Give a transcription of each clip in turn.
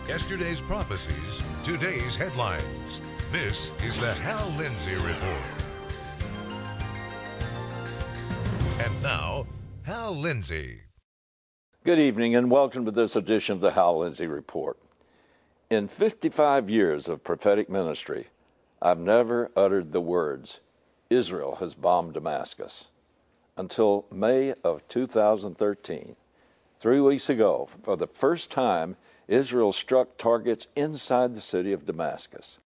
Yesterday's prophecies, today's headlines. This is the Hal Lindsey Report. And now, Hal Lindsey. Good evening and welcome to this edition of the Hal Lindsey Report. In 55 years of prophetic ministry, I've never uttered the words, Israel has bombed Damascus, until May of 2013. 3 weeks ago, for the first time, Israel struck targets inside the city of Damascus.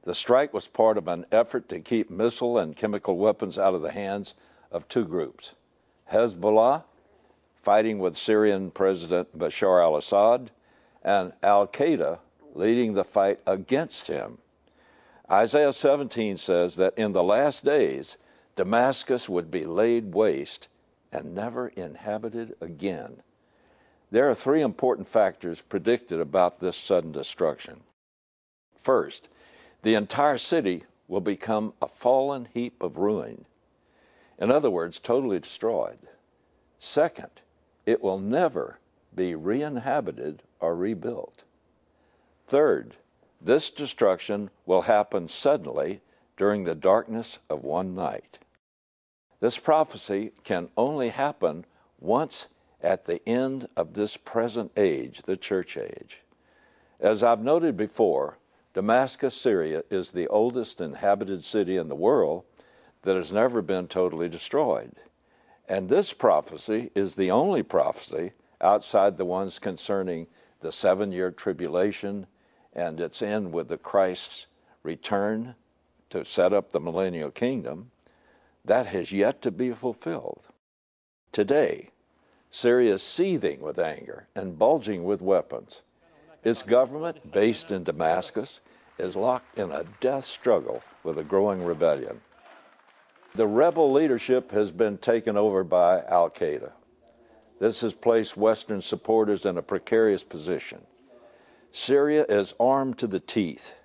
The strike was part of an effort to keep missile and chemical weapons out of the hands of two groups. Hezbollah, fighting with Syrian President Bashar al-Assad, and al-Qaeda, leading the fight against him. Isaiah 17 says that in the last days, Damascus would be laid waste and never inhabited again. There are three important factors predicted about this sudden destruction. First, the entire city will become a fallen heap of ruin. In other words, totally destroyed. Second, it will never be re-inhabited or rebuilt. Third, this destruction will happen suddenly during the darkness of one night. This prophecy can only happen once at the end of this present age, the church age. As I've noted before, Damascus, Syria is the oldest inhabited city in the world that has never been totally destroyed. And this prophecy is the only prophecy outside the ones concerning the 7-year tribulation and its end with the Christ's return to set up the millennial kingdom that has yet to be fulfilled. Today, Syria is seething with anger and bulging with weapons. Its government, based in Damascus, is locked in a death struggle with a growing rebellion. The rebel leadership has been taken over by al-Qaeda. This has placed Western supporters in a precarious position. Syria is armed to the teeth.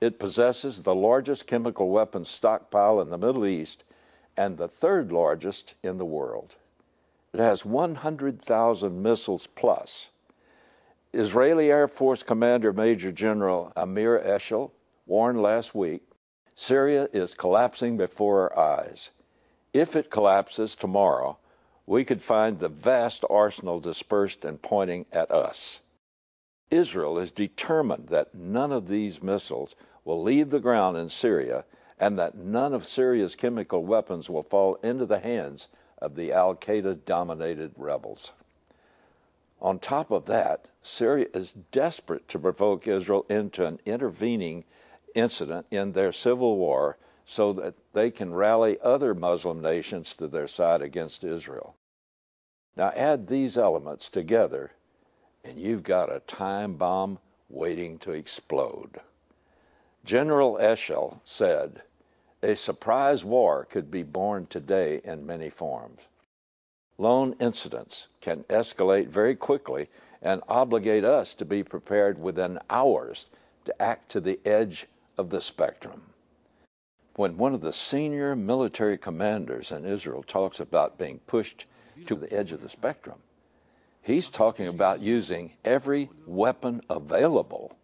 It possesses the largest chemical weapons stockpile in the Middle East and the third largest in the world. It has 100,000 missiles plus. Israeli Air Force Commander Major General Amir Eshel warned last week, Syria is collapsing before our eyes. If it collapses tomorrow, we could find the vast arsenal dispersed and pointing at us. Israel is determined that none of these missiles will leave the ground in Syria and that none of Syria's chemical weapons will fall into the hands of the al-Qaeda-dominated rebels. On top of that, Syria is desperate to provoke Israel into an intervening incident in their civil war so that they can rally other Muslim nations to their side against Israel. Now add these elements together, and you've got a time bomb waiting to explode. General Eshel said, a surprise war could be born today in many forms. Lone incidents can escalate very quickly and obligate us to be prepared within hours to act to the edge of the spectrum. When one of the senior military commanders in Israel talks about being pushed to the edge of the spectrum, he's talking about using every weapon available,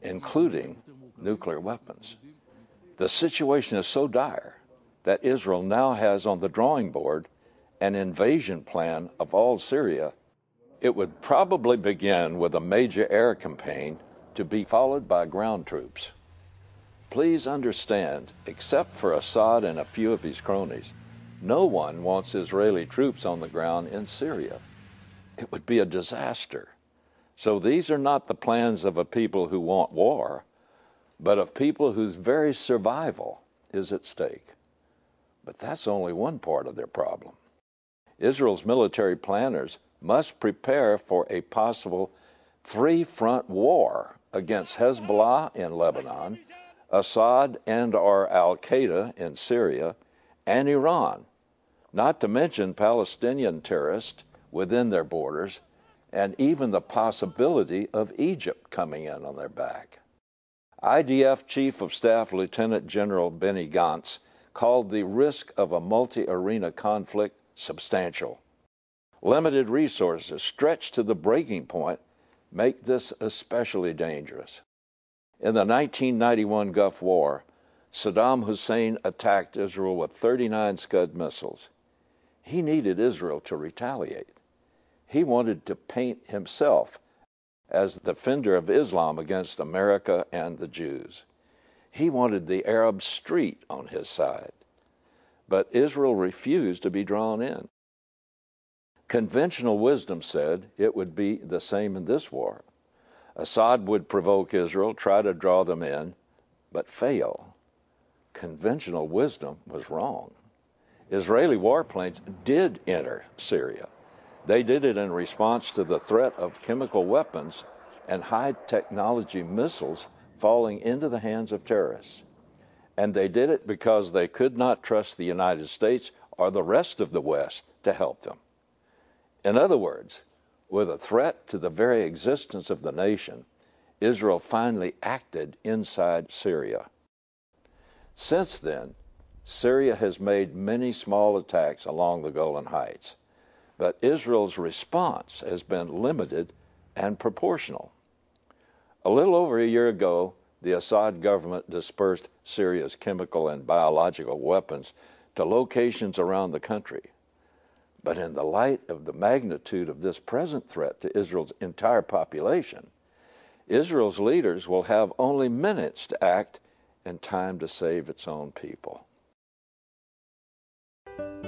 including nuclear weapons. The situation is so dire that Israel now has on the drawing board an invasion plan of all Syria. It would probably begin with a major air campaign to be followed by ground troops. Please understand, except for Assad and a few of his cronies, no one wants Israeli troops on the ground in Syria. It would be a disaster. So these are not the plans of a people who want war, but of people whose very survival is at stake. But that's only one part of their problem. Israel's military planners must prepare for a possible three-front war against Hezbollah in Lebanon, Assad and/or al-Qaeda in Syria, and Iran, not to mention Palestinian terrorists within their borders, and even the possibility of Egypt coming in on their back. IDF Chief of Staff Lieutenant General Benny Gantz called the risk of a multi-arena conflict substantial. Limited resources stretched to the breaking point make this especially dangerous. In the 1991 Gulf War, Saddam Hussein attacked Israel with 39 Scud missiles. He needed Israel to retaliate. He wanted to paint himself as the defender of Islam against America and the Jews. He wanted the Arab street on his side. But Israel refused to be drawn in. Conventional wisdom said it would be the same in this war. Assad would provoke Israel, try to draw them in, but fail. Conventional wisdom was wrong. Israeli warplanes did enter Syria. They did it in response to the threat of chemical weapons and high-technology missiles falling into the hands of terrorists. And they did it because they could not trust the United States or the rest of the West to help them. In other words, with a threat to the very existence of the nation, Israel finally acted inside Syria. Since then, Syria has made many small attacks along the Golan Heights, but Israel's response has been limited and proportional. A little over a year ago, the Assad government dispersed Syria's chemical and biological weapons to locations around the country. But in the light of the magnitude of this present threat to Israel's entire population, Israel's leaders will have only minutes to act and time to save its own people.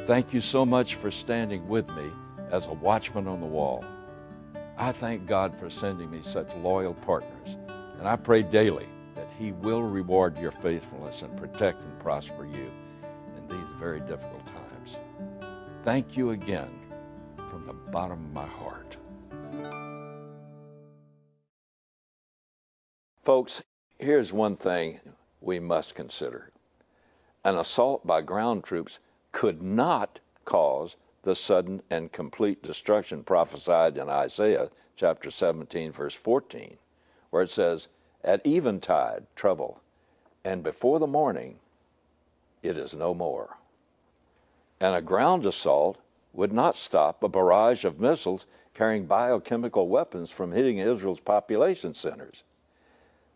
Thank you so much for standing with me as a watchman on the wall. I thank God for sending me such loyal partners, and I pray daily that He will reward your faithfulness and protect and prosper you in these very difficult times. Thank you again from the bottom of my heart. Folks, here's one thing we must consider. An assault by ground troops could not cause the sudden and complete destruction prophesied in Isaiah chapter 17, verse 14, where it says, "At eventide, trouble, and before the morning, it is no more." And a ground assault would not stop a barrage of missiles carrying biochemical weapons from hitting Israel's population centers.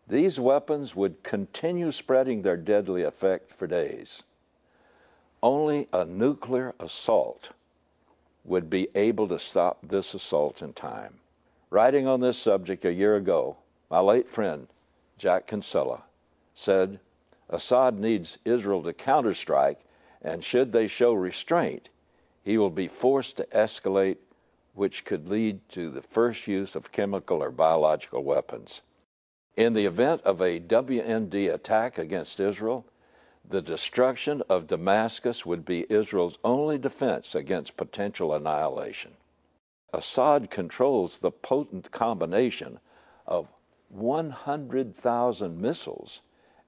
These weapons would continue spreading their deadly effect for days. Only a nuclear assault would be able to stop this assault in time. Writing on this subject a year ago, my late friend, Jack Kinsella, said, "Assad needs Israel to counterstrike, and should they show restraint, he will be forced to escalate, which could lead to the first use of chemical or biological weapons. In the event of a WMD attack against Israel, the destruction of Damascus would be Israel's only defense against potential annihilation." Assad controls the potent combination of 100,000 missiles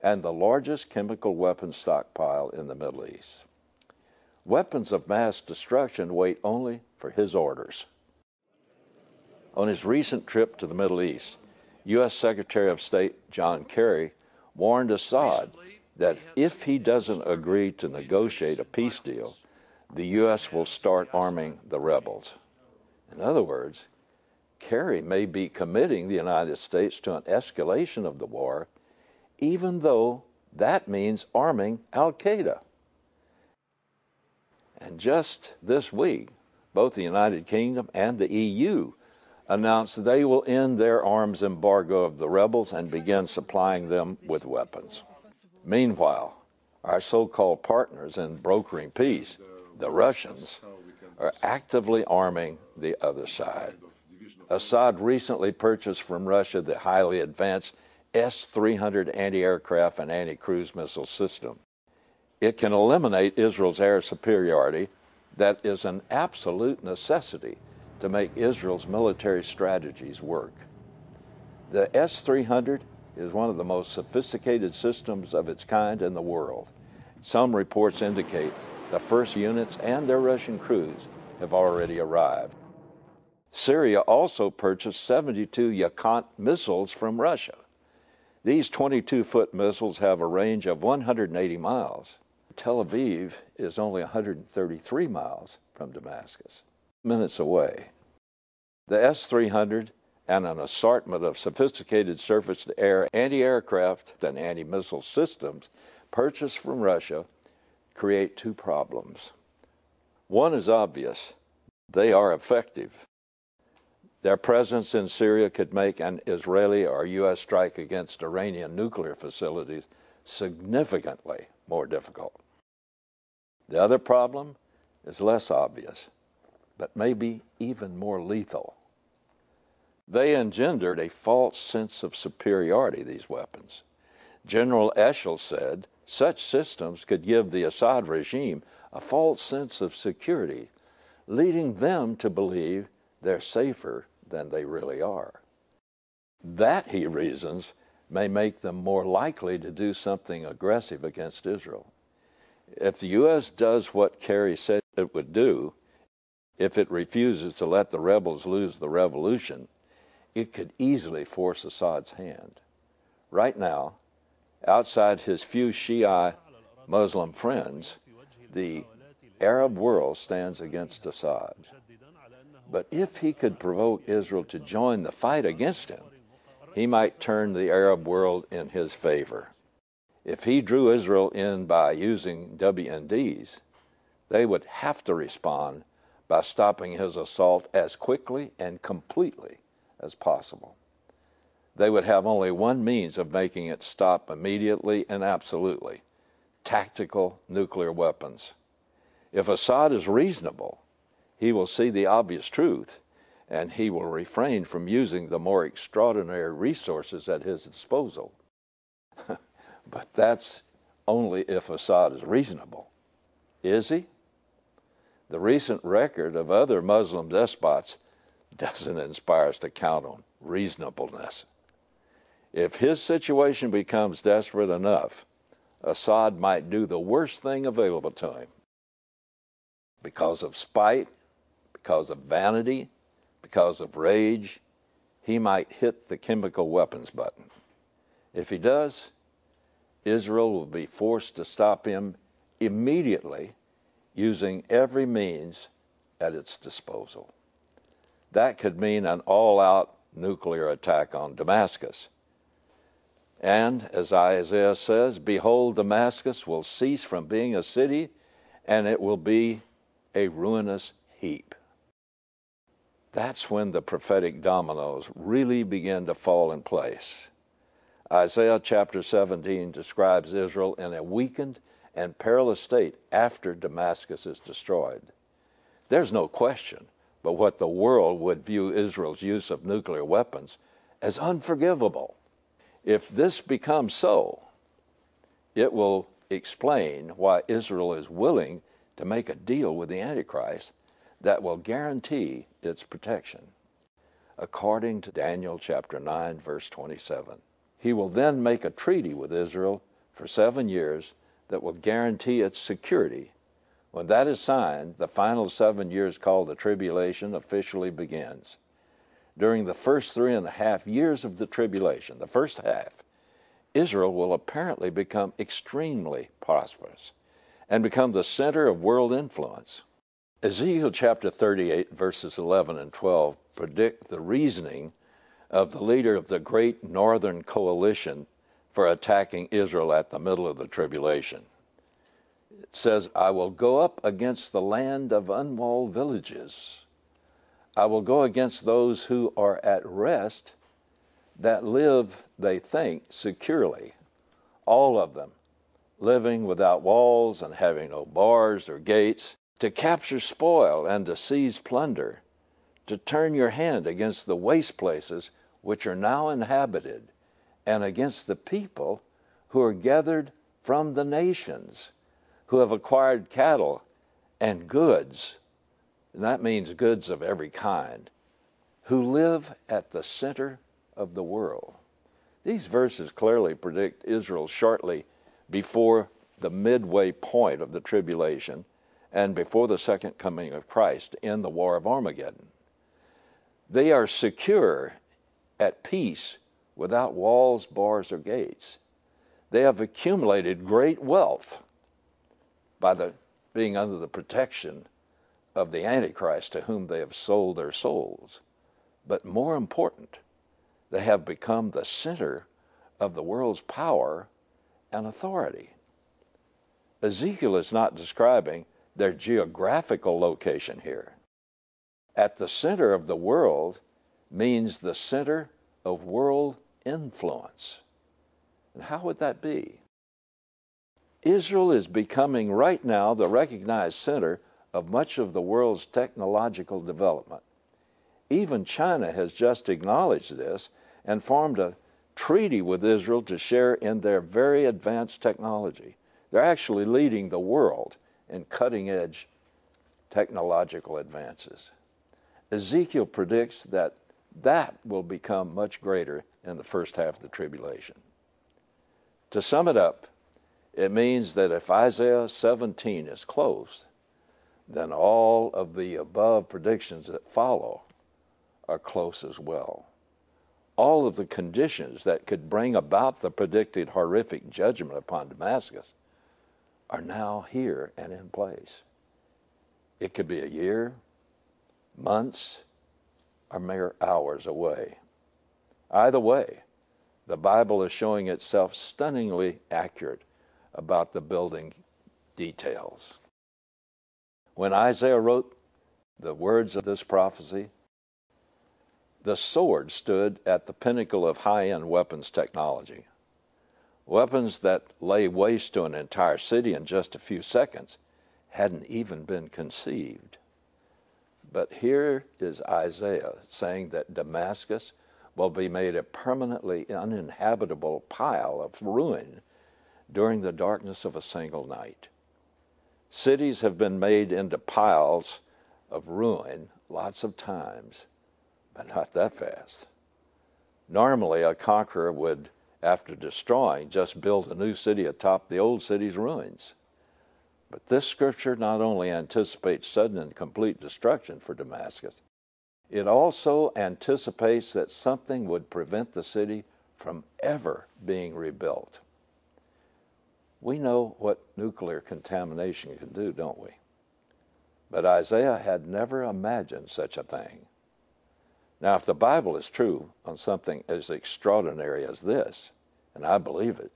and the largest chemical weapons stockpile in the Middle East. Weapons of mass destruction wait only for his orders. On his recent trip to the Middle East, U.S. Secretary of State John Kerry warned Assad that if he doesn't agree to negotiate a peace deal, the U.S. will start arming the rebels. In other words, Kerry may be committing the United States to an escalation of the war, even though that means arming Al-Qaeda. And just this week, both the United Kingdom and the EU announced they will end their arms embargo of the rebels and begin supplying them with weapons. Meanwhile, our so-called partners in brokering peace, the Russians, are actively arming the other side. Assad recently purchased from Russia the highly advanced S-300 anti-aircraft and anti-cruise missile system. It can eliminate Israel's air superiority that is an absolute necessity to make Israel's military strategies work. The S-300 is one of the most sophisticated systems of its kind in the world. Some reports indicate the first units and their Russian crews have already arrived. Syria also purchased 72 Yakout missiles from Russia. These 22-foot missiles have a range of 180 miles. Tel Aviv is only 133 miles from Damascus, minutes away. The S-300 and an assortment of sophisticated surface-to-air anti-aircraft and anti-missile systems purchased from Russia create two problems. One is obvious. They are effective. Their presence in Syria could make an Israeli or U.S. strike against Iranian nuclear facilities significantly more difficult. The other problem is less obvious, but maybe even more lethal. They engendered a false sense of superiority, these weapons. General Eshel said such systems could give the Assad regime a false sense of security, leading them to believe they're safer than they really are. That, he reasons, may make them more likely to do something aggressive against Israel. If the U.S. does what Kerry said it would do, if it refuses to let the rebels lose the revolution, it could easily force Assad's hand. Right now, outside his few Shia Muslim friends, the Arab world stands against Assad. But if he could provoke Israel to join the fight against him, he might turn the Arab world in his favor. If he drew Israel in by using WMDs, they would have to respond by stopping his assault as quickly and completely as possible. They would have only one means of making it stop immediately and absolutely: tactical nuclear weapons. If Assad is reasonable, he will see the obvious truth, and he will refrain from using the more extraordinary resources at his disposal. But that's only if Assad is reasonable. Is he? The recent record of other Muslim despots doesn't inspire us to count on reasonableness. If his situation becomes desperate enough, Assad might do the worst thing available to him. Because of spite, because of vanity, because of rage, he might hit the chemical weapons button. If he does, Israel will be forced to stop him immediately using every means at its disposal. That could mean an all-out nuclear attack on Damascus. And, as Isaiah says, behold, Damascus will cease from being a city, and it will be a ruinous heap. That's when the prophetic dominoes really begin to fall in place. Isaiah chapter 17 describes Israel in a weakened and perilous state after Damascus is destroyed. There's no question but what the world would view Israel's use of nuclear weapons as unforgivable. If this becomes so, it will explain why Israel is willing to make a deal with the Antichrist that will guarantee its protection. According to Daniel chapter 9, verse 27, he will then make a treaty with Israel for 7 years that will guarantee its security. When that is signed, the final 7 years, called the tribulation, officially begins. During the first 3.5 years of the tribulation, the first half, Israel will apparently become extremely prosperous and become the center of world influence. Ezekiel chapter 38, verses 11 and 12 predict the reasoning of the leader of the great northern coalition for attacking Israel at the middle of the tribulation. It says, I will go up against the land of unwalled villages. I will go against those who are at rest, that live, they think, securely, all of them, living without walls and having no bars or gates, to capture spoil and to seize plunder, to turn your hand against the waste places which are now inhabited, and against the people who are gathered from the nations, who have acquired cattle and goods, and that means goods of every kind, who live at the center of the world. These verses clearly predict Israel shortly before the midway point of the tribulation and before the second coming of Christ in the War of Armageddon. They are secure, at peace, without walls, bars, or gates. They have accumulated great wealth by being under the protection of the Antichrist, to whom they have sold their souls. But more important, they have become the center of the world's power and authority. Ezekiel is not describing their geographical location here. At the center of the world means the center of world influence. And how would that be? Israel is becoming right now the recognized center of much of the world's technological development. Even China has just acknowledged this and formed a treaty with Israel to share in their very advanced technology. They're actually leading the world in cutting-edge technological advances. Ezekiel predicts that will become much greater in the first half of the tribulation. To sum it up, it means that if Isaiah 17 is close, then all of the above predictions that follow are close as well. All of the conditions that could bring about the predicted horrific judgment upon Damascus are now here and in place. It could be a year, months, or mere hours away. Either way, the Bible is showing itself stunningly accurate about the building details. When Isaiah wrote the words of this prophecy, the sword stood at the pinnacle of high-end weapons technology. Weapons that lay waste to an entire city in just a few seconds hadn't even been conceived. But here is Isaiah saying that Damascus will be made a permanently uninhabitable pile of ruin during the darkness of a single night. Cities have been made into piles of ruin lots of times, but not that fast. Normally, a conqueror would, after destroying, just build a new city atop the old city's ruins. But this scripture not only anticipates sudden and complete destruction for Damascus, it also anticipates that something would prevent the city from ever being rebuilt. We know what nuclear contamination can do, don't we? But Isaiah had never imagined such a thing. Now, if the Bible is true on something as extraordinary as this, and I believe it,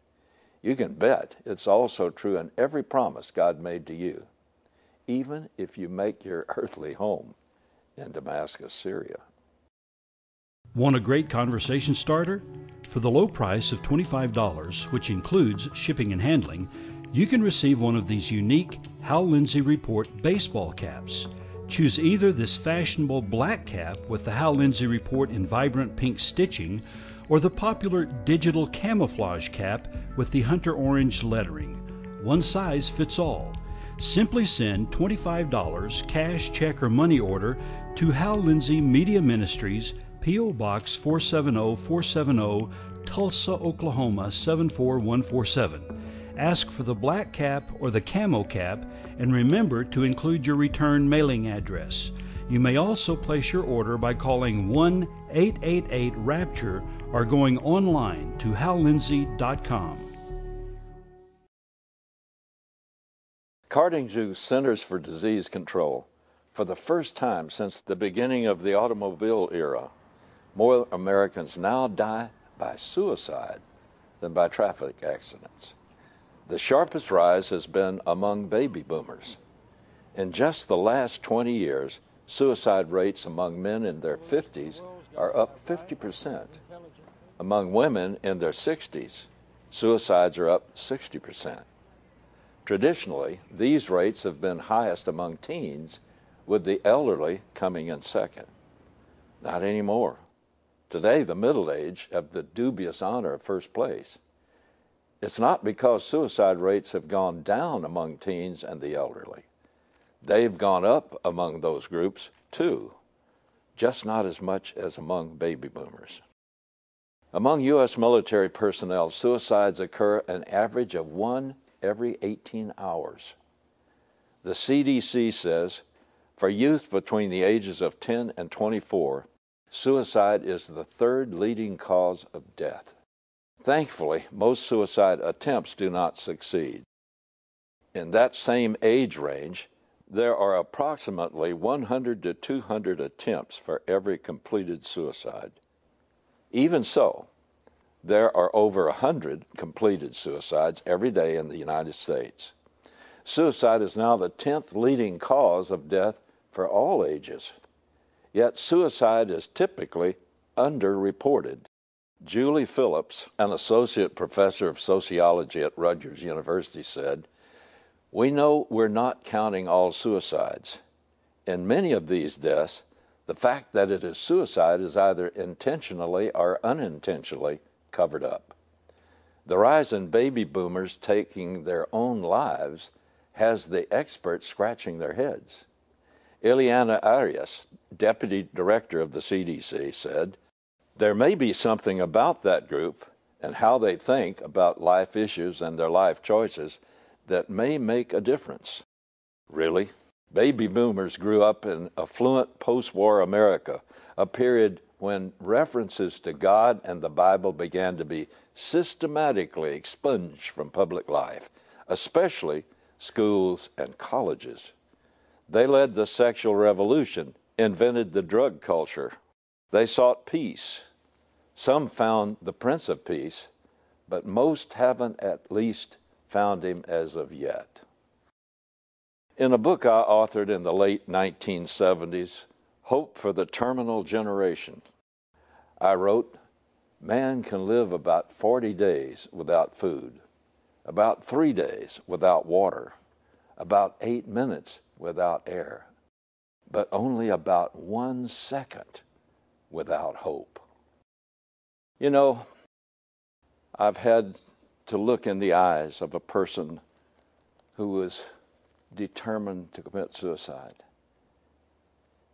you can bet it's also true in every promise God made to you, even if you make your earthly home in Damascus, Syria. Want a great conversation starter? For the low price of $25, which includes shipping and handling, you can receive one of these unique Hal Lindsey Report baseball caps. Choose either this fashionable black cap with the Hal Lindsey Report in vibrant pink stitching, or the popular digital camouflage cap with the hunter orange lettering. One size fits all. Simply send $25 cash, check, or money order to Hal Lindsey Media Ministries, P.O. Box 470470, Tulsa, Oklahoma 74147. Ask for the black cap or the camo cap, and remember to include your return mailing address. You may also place your order by calling 1-888-RAPTURE or going online to hallindsey.com. According to Centers for Disease Control, for the first time since the beginning of the automobile era, more Americans now die by suicide than by traffic accidents. The sharpest rise has been among baby boomers. In just the last 20 years, suicide rates among men in their 50s are up 50%. Among women in their 60s, suicides are up 60%. Traditionally, these rates have been highest among teens, with the elderly coming in second. Not anymore. Today, the middle age have the dubious honor of first place. It's not because suicide rates have gone down among teens and the elderly. They've gone up among those groups too, just not as much as among baby boomers. Among U.S. military personnel, suicides occur an average of 1 every 18 hours. The CDC says for youth between the ages of 10 and 24, suicide is the third leading cause of death. Thankfully, most suicide attempts do not succeed. In that same age range, There are approximately 100 to 200 attempts for every completed suicide. Even so, there are over 100 completed suicides every day in the United States. Suicide is now the 10th leading cause of death for all ages. Yet suicide is typically underreported. Julie Phillips, an associate professor of sociology at Rutgers University, said, "We know we're not counting all suicides. In many of these deaths, the fact that it is suicide is either intentionally or unintentionally covered up. The rise in baby boomers taking their own lives has the experts scratching their heads." Ileana Arias, deputy director of the CDC, said, "There may be something about that group and how they think about life issues and their life choices that may make a difference." Really? Baby boomers grew up in affluent post-war America, a period when references to God and the Bible began to be systematically expunged from public life, especially schools and colleges. They led the sexual revolution, invented the drug culture. They sought peace. Some found the Prince of Peace, but most haven't at least found him as of yet. In a book I authored in the late 1970s, Hope for the Terminal Generation, I wrote, "Man can live about 40 days without food, about 3 days without water, about 8 minutes without air, but only about 1 second without hope." You know, I've had to look in the eyes of a person who was determined to commit suicide.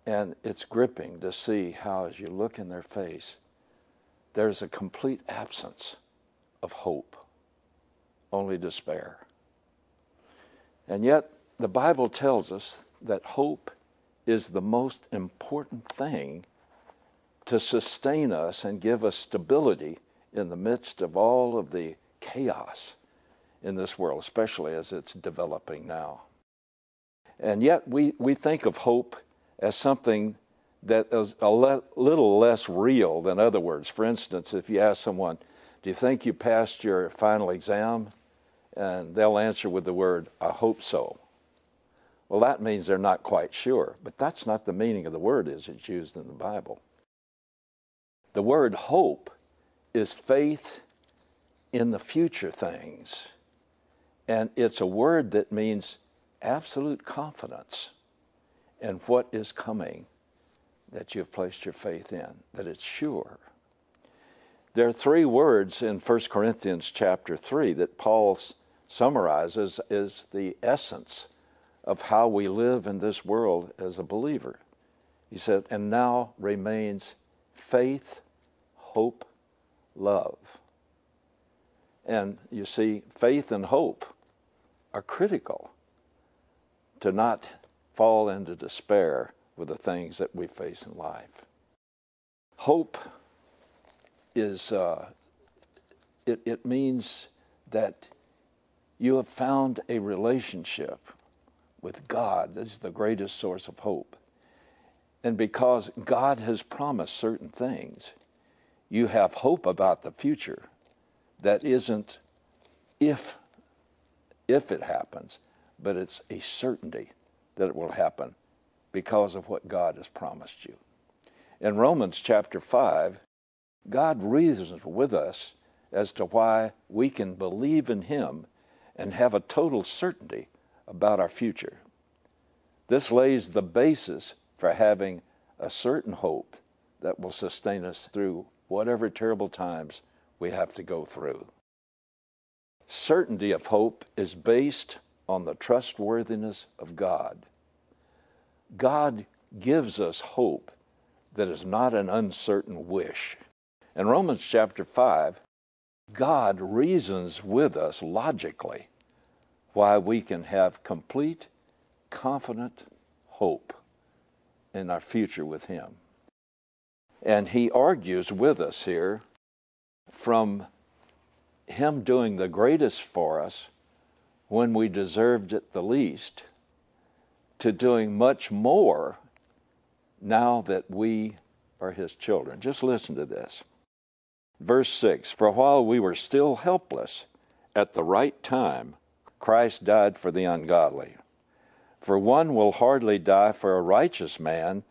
And it's gripping to see how, as you look in their face, there's a complete absence of hope, only despair. And yet, the Bible tells us that hope is the most important thing to sustain us and give us stability in the midst of all of the chaos in this world, especially as it's developing now. And yet we think of hope as something that is a little less real than other words. For instance, if you ask someone, "Do you think you passed your final exam?" and they'll answer with the word, "I hope so." Well, that means they're not quite sure, but that's not the meaning of the word as it's used in the Bible. The word hope is faith in the future things, and it's a word that means absolute confidence in what is coming that you've placed your faith in, that it's sure. There are 3 words in 1 Corinthians chapter 3 that Paul summarizes as the essence of how we live in this world as a believer. He said, "And now remains faith, hope, love." And you see, faith and hope are critical to not fall into despair with the things that we face in life. Hope is, it means that you have found a relationship with God. This is the greatest source of hope. And because God has promised certain things, you have hope about the future that isn't if it happens, but it's a certainty that it will happen because of what God has promised you. In Romans chapter 5, God reasons with us as to why we can believe in Him and have a total certainty about our future. This lays the basis for having a certain hope that will sustain us through whatever terrible times we have to go through. Certainty of hope is based on the trustworthiness of God. God gives us hope that is not an uncertain wish. In Romans chapter 5, God reasons with us logically why we can have complete, confident hope in our future with Him. And He argues with us here from Him doing the greatest for us when we deserved it the least, to doing much more now that we are his children. Just listen to this. Verse 6, for while we were still helpless, at the right time, Christ died for the ungodly. For one will hardly die for a righteous man,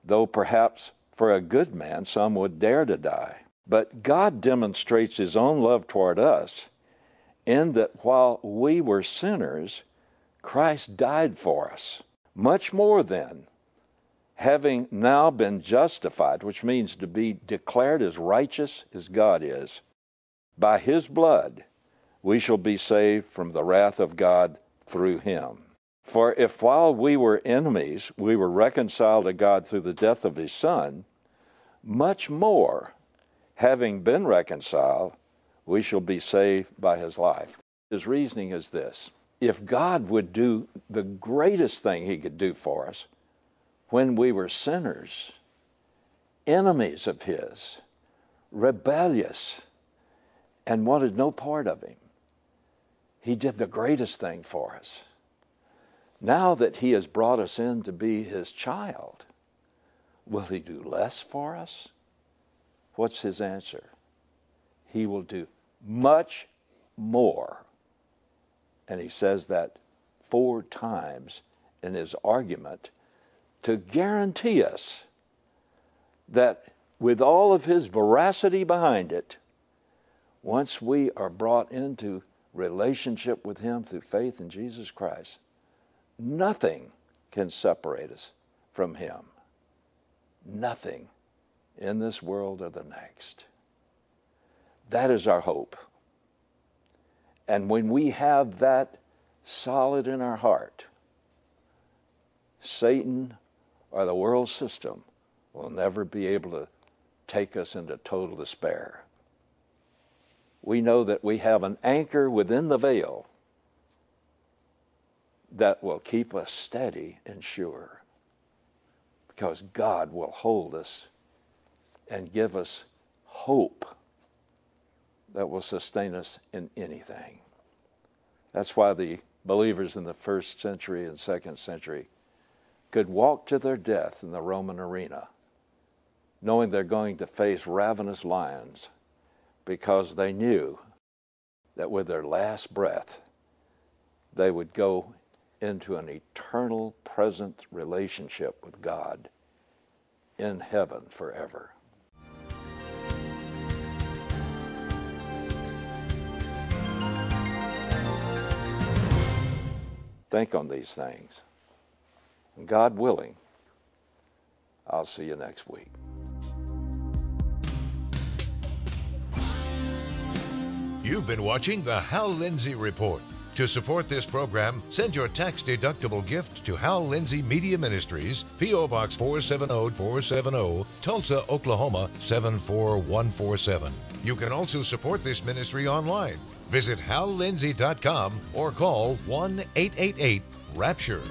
though perhaps for a good man some would dare to die. But God demonstrates his own love toward us, in that while we were sinners, Christ died for us. Much more then, having now been justified, which means to be declared as righteous as God is, by his blood we shall be saved from the wrath of God through him. For if while we were enemies we were reconciled to God through the death of his Son, much more, having been reconciled, we shall be saved by his life. His reasoning is this: if God would do the greatest thing he could do for us when we were sinners, enemies of his, rebellious, and wanted no part of him, he did the greatest thing for us. Now that he has brought us in to be his child, will he do less for us? What's his answer? He will do much more. And he says that 4 times in his argument to guarantee us that with all of his veracity behind it, once we are brought into relationship with him through faith in Jesus Christ, nothing can separate us from him. Nothing in this world or the next. That is our hope. And when we have that solid in our heart, Satan or the world system will never be able to take us into total despair. We know that we have an anchor within the veil that will keep us steady and sure, because God will hold us and give us hope that will sustain us in anything. That's why the believers in the 1st century and 2nd century could walk to their death in the Roman arena, knowing they're going to face ravenous lions, because they knew that with their last breath, they would go into an eternal present relationship with God in heaven forever. Think on these things. And God willing, I'll see you next week. You've been watching the Hal Lindsey Report. To support this program, send your tax-deductible gift to Hal Lindsey Media Ministries, P.O. Box 470470, Tulsa, Oklahoma 74147. You can also support this ministry online. Visit hallindsey.com or call 1-888-RAPTURE.